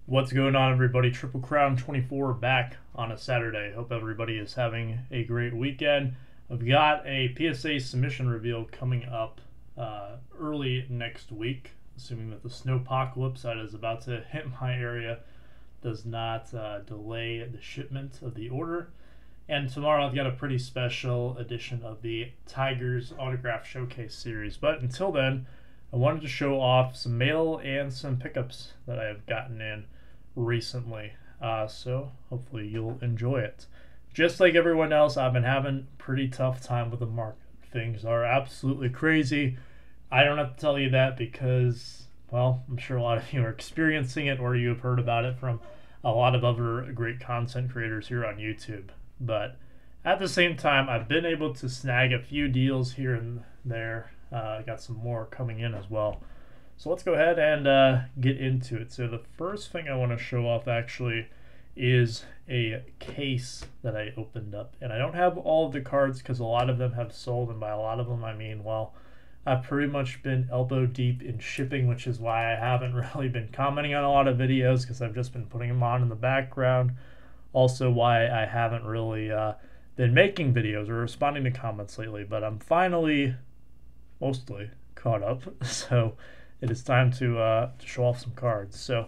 What's going on, everybody? Triple Crown 24 back on a Saturday. Hope everybody is having a great weekend. I've got a PSA submission reveal coming up early next week, assuming that the snowpocalypse that is about to hit my area does not delay the shipment of the order. And tomorrow I've got a pretty special edition of the Tigers Autograph Showcase series. But until then, I wanted to show off some mail and some pickups that I have gotten in recently. So hopefully you'll enjoy it. Just like everyone else, I've been having a pretty tough time with the market. Things are absolutely crazy. I don't have to tell you that because, well, I'm sure a lot of you are experiencing it or you have heard about it from a lot of other great content creators here on YouTube. But at the same time, I've been able to snag a few deals here and there. I got some more coming in as well. So let's go ahead and get into it. So the first thing I want to show off actually is a case that I opened up. And I don't have all of the cards because a lot of them have sold. And by a lot of them, I mean, well, I've pretty much been elbow deep in shipping, which is why I haven't really been commenting on a lot of videos because I've just been putting them on in the background. Also why I haven't really been making videos or responding to comments lately. But I'm finally mostly caught up. So it is time to show off some cards. So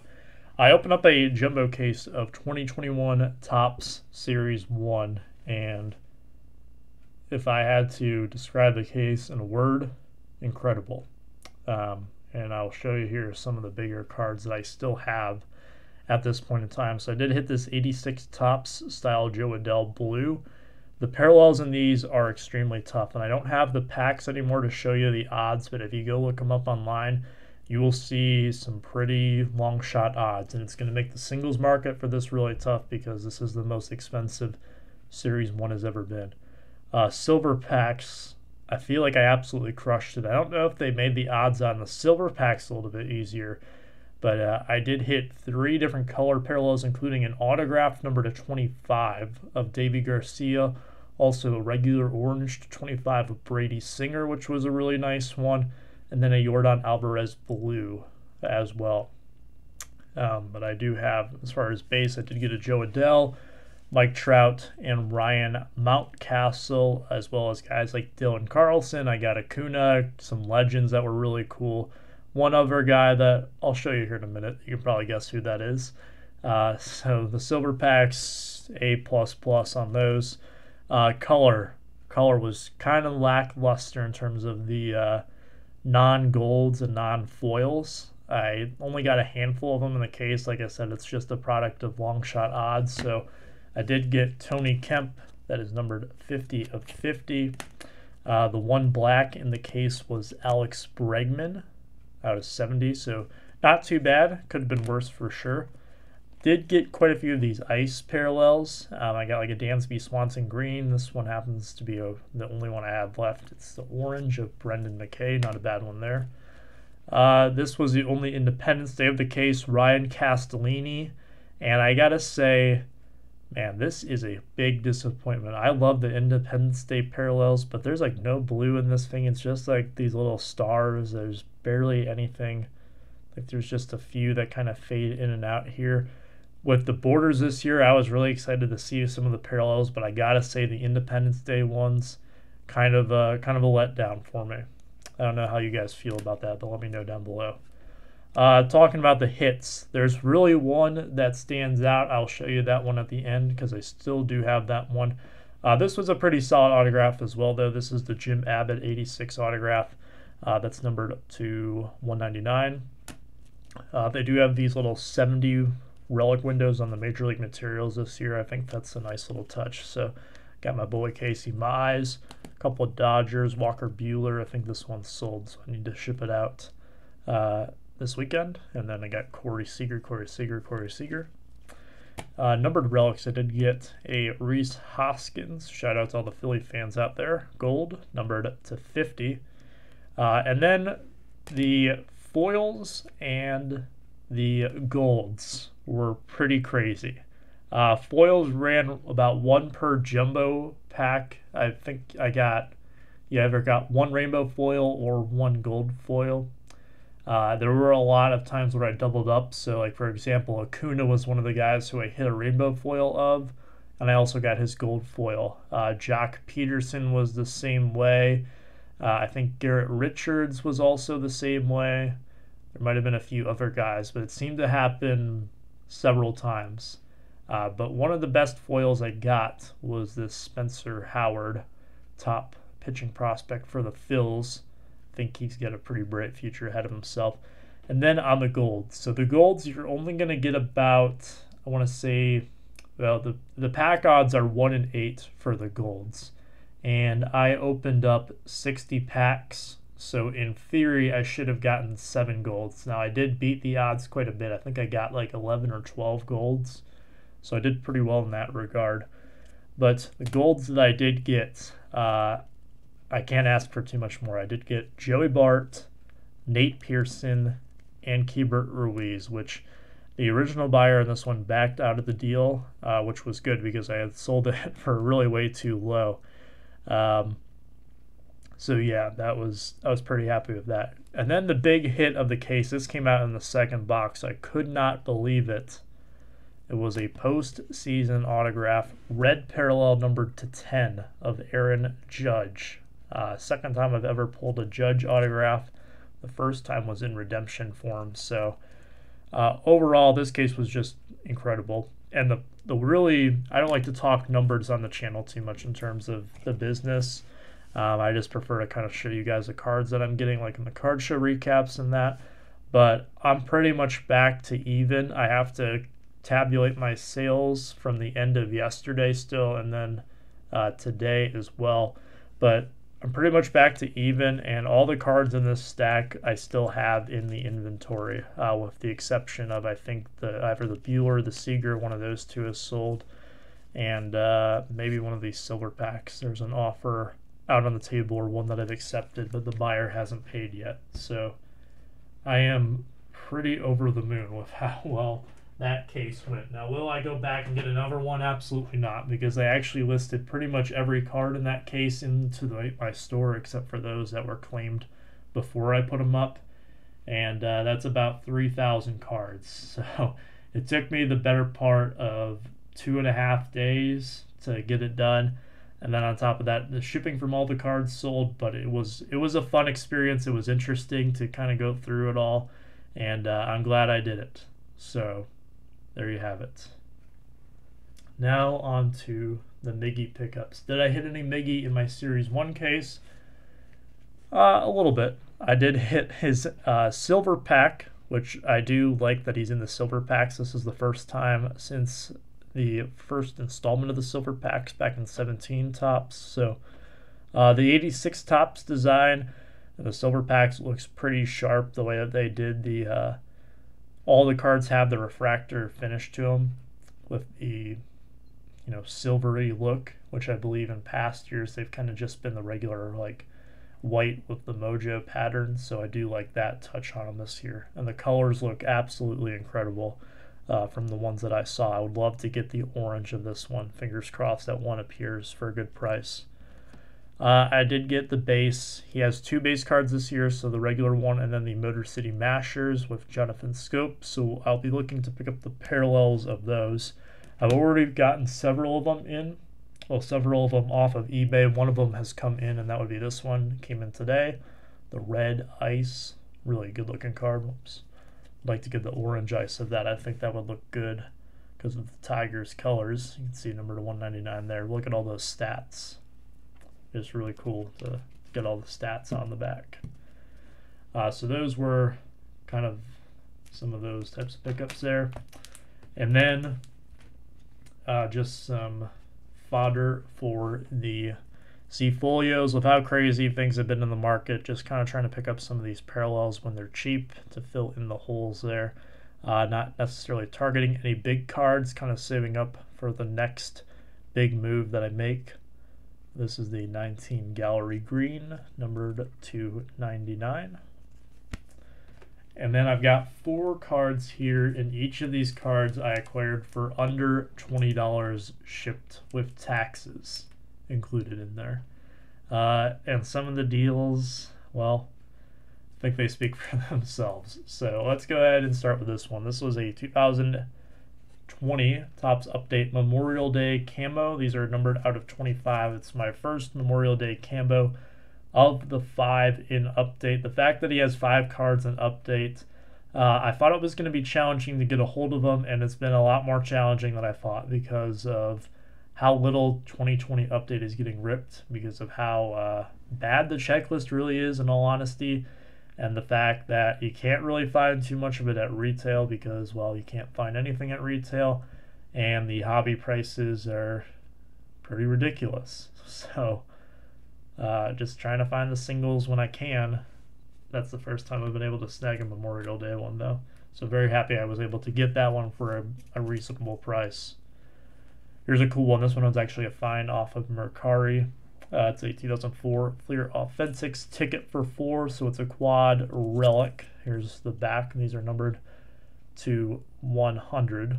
I opened up a jumbo case of 2021 Topps Series 1, and if I had to describe the case in a word, incredible. And I'll show you here some of the bigger cards that I still have at this point in time. So I did hit this 86 Topps style Joe Adell blue. The parallels in these are extremely tough, and I don't have the packs anymore to show you the odds, but if you go look them up online, you will see some pretty long shot odds, and it's going to make the singles market for this really tough because this is the most expensive Series 1 has ever been. Silver packs, I feel like I absolutely crushed it. I don't know if they made the odds on the silver packs a little bit easier, but I did hit 3 different color parallels, including an autograph number to 25 of Davy Garcia, also a regular orange to 25 of Brady Singer, which was a really nice one, and then a Yordan Alvarez blue as well. But I do have, as far as base, I did get a Joe Adell, Mike Trout, and Ryan Mountcastle, as well as guys like Dylan Carlson. I got Acuna, some legends that were really cool. One other guy that I'll show you here in a minute. You can probably guess who that is. So the silver packs, A++ on those. Color was kind of lackluster in terms of the non-golds and non-foils. I only got a handful of them in the case. Like I said, it's just a product of long shot odds. So I did get Tony Kemp, that is numbered 50 of 50. The one black in the case was Alex Bregman out of 70, so not too bad. Could have been worse for sure. Did get quite a few of these ice parallels. I got like a Dansby Swanson green. This one happens to be the only one I have left. It's the orange of Brendan McKay. Not a bad one there. This was the only Independence Day of the case, Ryan Castellini. And I gotta say, man, this is a big disappointment. I love the Independence Day parallels, but there's like no blue in this thing. It's just like these little stars. There's barely anything. Like there's just a few that kind of fade in and out here. With the borders this year, I was really excited to see some of the parallels, but I gotta say the Independence Day ones kind of a letdown for me. I don't know how you guys feel about that, but let me know down below. Talking about the hits, there's really one that stands out. I'll show you that one at the end because I still do have that one. This was a pretty solid autograph as well, though. This is the Jim Abbott 86 autograph. That's numbered to 199. They do have these little 70 relic windows on the Major League Materials this year. I think that's a nice little touch. So got my boy Casey Mize, a couple of Dodgers, Walker Buehler. I think this one's sold, so I need to ship it out this weekend. And then I got Corey Seager. Numbered relics, I did get a Rhys Hoskins. Shout out to all the Philly fans out there. Gold, numbered to 50. And then the foils and the golds were pretty crazy. Foils ran about 1 per jumbo pack. I think I got, you either got 1 rainbow foil or 1 gold foil. There were a lot of times where I doubled up. So, like for example, Acuna was one of the guys who I hit a rainbow foil of, and I also got his gold foil. Jock Peterson was the same way. I think Garrett Richards was also the same way. There might have been a few other guys, but it seemed to happen several times. But one of the best foils I got was this Spencer Howard, top pitching prospect for the Phils. I think he's got a pretty bright future ahead of himself. And then on the golds. So the golds, you're only going to get about, I want to say, well, the pack odds are 1 in 8 for the golds. And I opened up 60 packs. So in theory, I should have gotten 7 golds. Now, I did beat the odds quite a bit. I think I got like 11 or 12 golds. So I did pretty well in that regard. But the golds that I did get, I can't ask for too much more. I did get Joey Bart, Nate Pearson, and Keibert Ruiz, which the original buyer in this one backed out of the deal, which was good because I had sold it for really way too low. So yeah, I was pretty happy with that. And then the big hit of the case, this came out in the second box. I could not believe it. It was a postseason autograph, red parallel numbered to 10 of Aaron Judge. Second time I've ever pulled a Judge autograph. The first time was in redemption form. So overall, this case was just incredible. And the really, I don't like to talk numbers on the channel too much in terms of the business. I just prefer to kind of show you guys the cards that I'm getting, like in the card show recaps and that. But I'm pretty much back to even. I have to tabulate my sales from the end of yesterday still, and then today as well. But I'm pretty much back to even, and all the cards in this stack I still have in the inventory, with the exception of, I think, either the Bueller, the Seager, one of those two is sold, and maybe one of these silver packs. There's an offer out on the table, or one that I've accepted, but the buyer hasn't paid yet. So I am pretty over the moon with how well that case went. Now, will I go back and get another one? Absolutely not, because I actually listed pretty much every card in that case into my store, except for those that were claimed before I put them up, and that's about 3,000 cards. So it took me the better part of 2.5 days to get it done, and then on top of that, the shipping from all the cards sold. But it was a fun experience. It was interesting to kind of go through it all, and I'm glad I did it. So there you have it. Now on to the Miggy pickups. Did I hit any Miggy in my Series 1 case? A little bit. I did hit his silver pack, which I do like that he's in the silver packs. This is the first time since the first installment of the silver packs back in 17 Topps. So the 86 Topps design and the silver packs looks pretty sharp the way that they did the all the cards have the refractor finish to them with the, silvery look, which I believe in past years they've kind of just been the regular like white with the mojo pattern. So I do like that touch on them this year, and the colors look absolutely incredible from the ones that I saw. I would love to get the orange of this one. Fingers crossed that one appears for a good price. I did get the base. He has 2 base cards this year, so the regular one and then the Motor City Mashers with Jonathan Scope. So I'll be looking to pick up the parallels of those. I've already gotten several of them in. Well, several of them off of eBay. One of them has come in, and that would be this one. Came in today. The Red Ice. Really good looking card. Oops. I'd like to get the orange ice of that. I think that would look good because of the Tigers colors. You can see number to 199 there. Look at all those stats. It's really cool to get all the stats on the back. So those were kind of some of those types of pickups there. And then just some fodder for the C-folios. With how crazy things have been in the market, just kind of trying to pick up some of these parallels when they're cheap to fill in the holes there. Not necessarily targeting any big cards, kind of saving up for the next big move that I make. This is the 19 Gallery Green, numbered to 99. And then I've got 4 cards here, and each of these cards I acquired for under $20 shipped with taxes included in there. And some of the deals, well, think they speak for themselves. So let's go ahead and start with this one. This was a 2020 Topps Update Memorial Day Camo. These are numbered out of 25. It's my first Memorial Day Camo of the 5 in Update. The fact that he has 5 cards in Update, I thought it was going to be challenging to get a hold of them, and it's been a lot more challenging than I thought because of how little 2020 Update is getting ripped, because of how bad the checklist really is, in all honesty, and the fact that you can't really find too much of it at retail because, well, you can't find anything at retail, and the hobby prices are pretty ridiculous. So just trying to find the singles when I can. That's the first time I've been able to snag a Memorial Day one, though. So very happy I was able to get that one for a reasonable price. Here's a cool one. This one was actually a find off of Mercari. It's a 2004 Fleer Authentics ticket for 4, so it's a quad relic. Here's the back, and these are numbered to 100.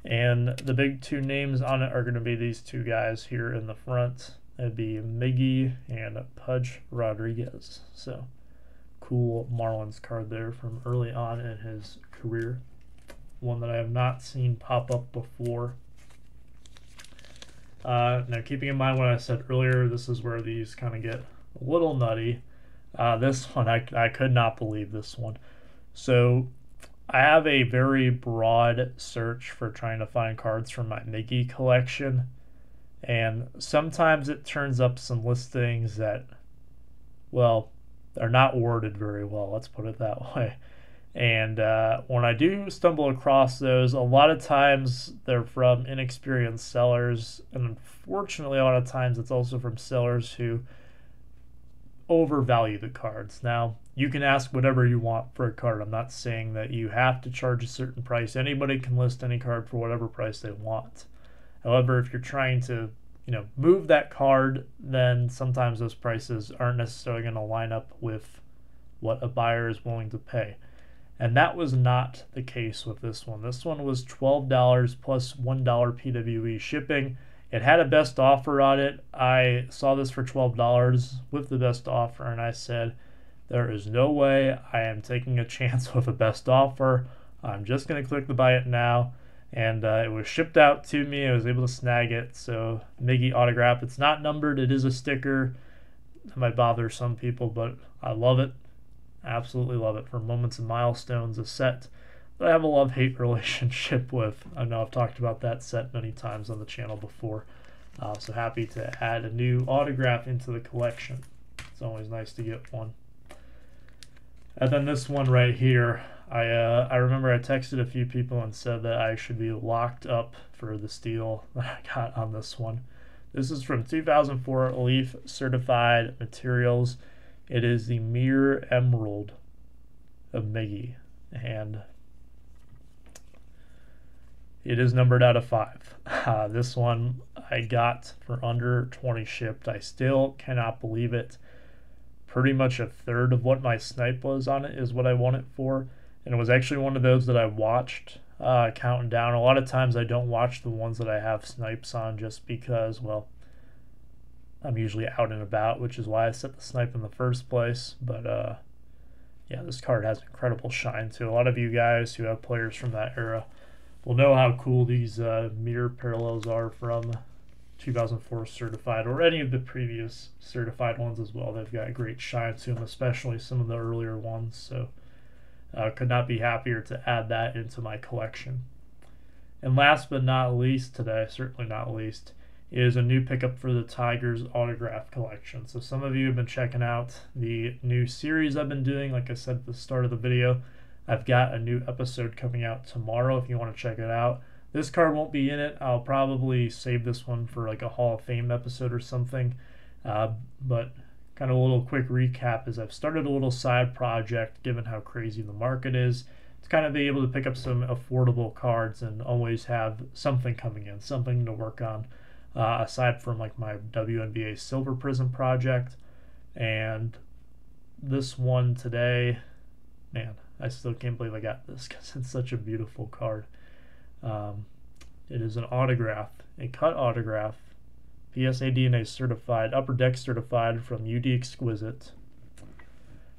And the big 2 names on it are going to be these 2 guys here in the front. It'd be Miggy and Pudge Rodriguez. So cool Marlins card there from early on in his career. One that I have not seen pop up before. Now, keeping in mind what I said earlier, this is where these kind of get a little nutty. This one, I could not believe this one. So I have a very broad search for trying to find cards from my Miggy collection, and sometimes it turns up some listings that, well, are not worded very well, let's put it that way. And when I do stumble across those, a lot of times they're from inexperienced sellers, and unfortunately a lot of times it's also from sellers who overvalue the cards. Now, you can ask whatever you want for a card. I'm not saying that you have to charge a certain price. Anybody can list any card for whatever price they want. However, if you're trying to, move that card, then sometimes those prices aren't necessarily going to line up with what a buyer is willing to pay. And that was not the case with this one. This one was $12 plus $1 PWE shipping. It had a best offer on it. I saw this for $12 with the best offer, and I said, there is no way I am taking a chance with a best offer. I'm just going to click the buy it now. And it was shipped out to me. I was able to snag it. So Miggy autograph. It's not numbered. It is a sticker. That might bother some people, but I love it. Absolutely love it. For Moments and Milestones, a set that I have a love-hate relationship with. I know I've talked about that set many times on the channel before. So happy to add a new autograph into the collection. It's always nice to get one. And then this one right here, I remember I texted a few people and said that I should be locked up for the steal that I got on this one. This is from 2004 Leaf Certified Materials. It is the Mirror Emerald of Miggy, and it is numbered out of 5. This one I got for under 20 shipped. I still cannot believe it. Pretty much a third of what my snipe was on it is what I won it for. And it was actually one of those that I watched counting down. A lot of times I don't watch the ones that I have snipes on just because, well, I'm usually out and about, which is why I set the snipe in the first place. But yeah, this card has incredible shine too. A lot of you guys who have players from that era will know how cool these mirror parallels are from 2004 certified, or any of the previous certified ones as well. They've got great shine to them, especially some of the earlier ones. So could not be happier to add that into my collection. And last but not least today, certainly not least, is a new pickup for the Tigers autograph collection. So some of you have been checking out the new series I've been doing. Like I said at the start of the video, I've got a new episode coming out tomorrow if you want to check it out. This card won't be in it. I'll probably save this one for like a Hall of Fame episode or something. But kind of a little quick recap is I've started a little side project, given how crazy the market is, to kind of be able to pick up some affordable cards and always have something coming in, something to work on, aside from like my WNBA Silver Prism project. And this one today, man, I still can't believe I got this because it's such a beautiful card. It is an autograph, a cut autograph, PSA DNA certified, Upper Deck certified from UD Exquisite.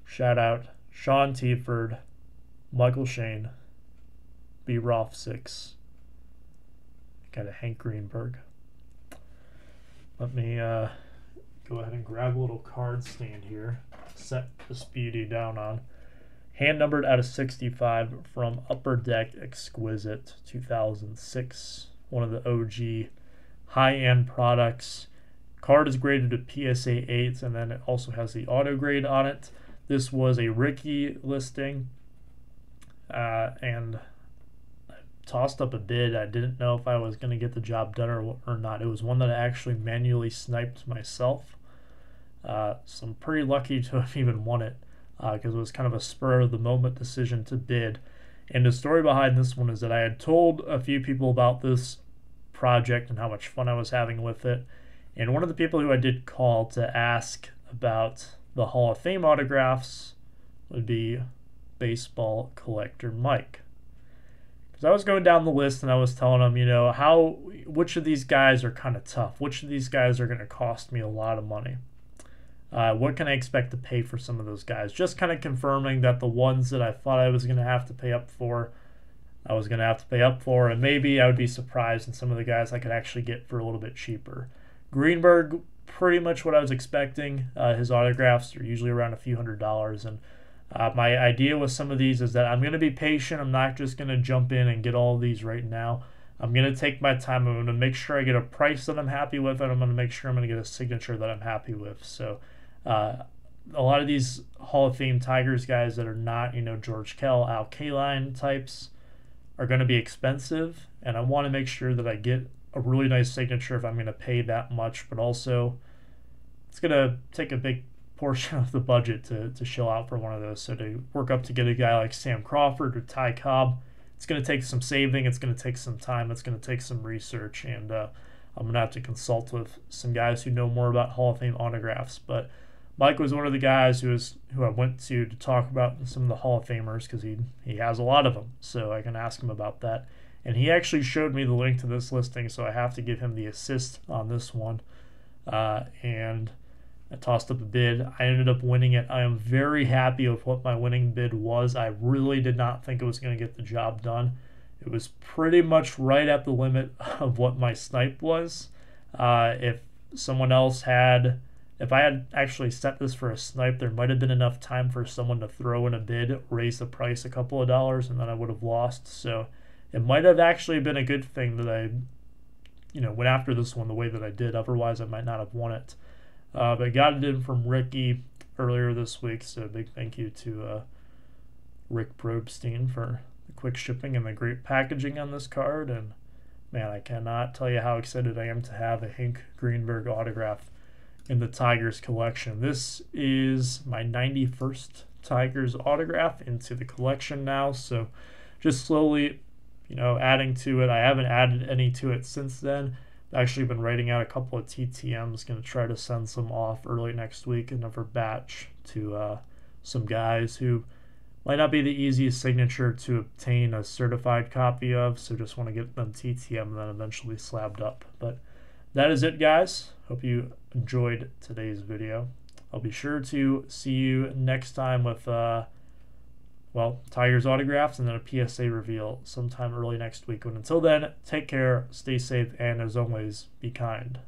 Shout out Sean Tieford, Michael Shane, B. Roth 6, got a Hank Greenberg. Let me go ahead and grab a little card stand here, set this beauty down on. Hand numbered out of 65 from Upper Deck Exquisite 2006, one of the OG high-end products. Card is graded to PSA 8, and then it also has the auto grade on it. This was a Ricky listing, and I tossed up a bid. I didn't know if I was going to get the job done or not. It was one that I actually manually sniped myself, so I'm pretty lucky to have even won it, because it was kind of a spur-of-the-moment decision to bid. And the story behind this one is that I had told a few people about this project and how much fun I was having with it, and one of the people who I did call to ask about the Hall of Fame autographs would be baseball collector Mike. Because I was going down the list and I was telling him, you know, which of these guys are kind of tough? Which of these guys are going to cost me a lot of money? What can I expect to pay for some of those guys? Just kind of confirming that the ones that I thought I was going to have to pay up for, I was going to have to pay up for, and maybe I would be surprised in some of the guys I could actually get for a little bit cheaper. Greenberg, pretty much what I was expecting. His autographs are usually around a few $100s, and my idea with some of these is that I'm going to be patient. I'm not just going to jump in and get all of these right now. I'm going to take my time. I'm going to make sure I get a price that I'm happy with, and I'm going to make sure I'm going to get a signature that I'm happy with. So a lot of these Hall of Fame Tigers guys that are not, you know, George Kell, Al Kaline types are going to be expensive, and I want to make sure that I get a really nice signature if I'm going to pay that much, but also it's going to take a big portion of the budget to shell out for one of those. So to work up to get a guy like Sam Crawford or Ty Cobb, it's going to take some saving, it's going to take some time, it's going to take some research, and I'm going to have to consult with some guys who know more about Hall of Fame autographs. But Mike was one of the guys who I went to talk about some of the Hall of Famers, because he has a lot of them, so I can ask him about that. And he actually showed me the link to this listing, so I have to give him the assist on this one. And I tossed up a bid. I ended up winning it. I am very happy with what my winning bid was. I really did not think it was going to get the job done. It was pretty much right at the limit of what my snipe was. If I had actually set this for a snipe, there might have been enough time for someone to throw in a bid, raise the price a couple of dollars, and then I would have lost. So it might have actually been a good thing that I, went after this one the way that I did. Otherwise, I might not have won it. But I got it in from Ricky earlier this week, so big thank you to Rick Probstein for the quick shipping and the great packaging on this card. And man, I cannot tell you how excited I am to have a Hank Greenberg autograph in the Tigers collection. This is my 91st Tigers autograph into the collection now, so just slowly adding to it. I haven't added any to it since then. I've actually been writing out a couple of TTMs, going to try to send some off early next week, another batch to some guys who might not be the easiest signature to obtain a certified copy of, so just want to get them TTM and then eventually slabbed up. But that is it, guys. Hope you enjoyed today's video. I'll be sure to see you next time with Tigers autographs and then a PSA reveal sometime early next week. And until then, take care, stay safe, and as always, be kind.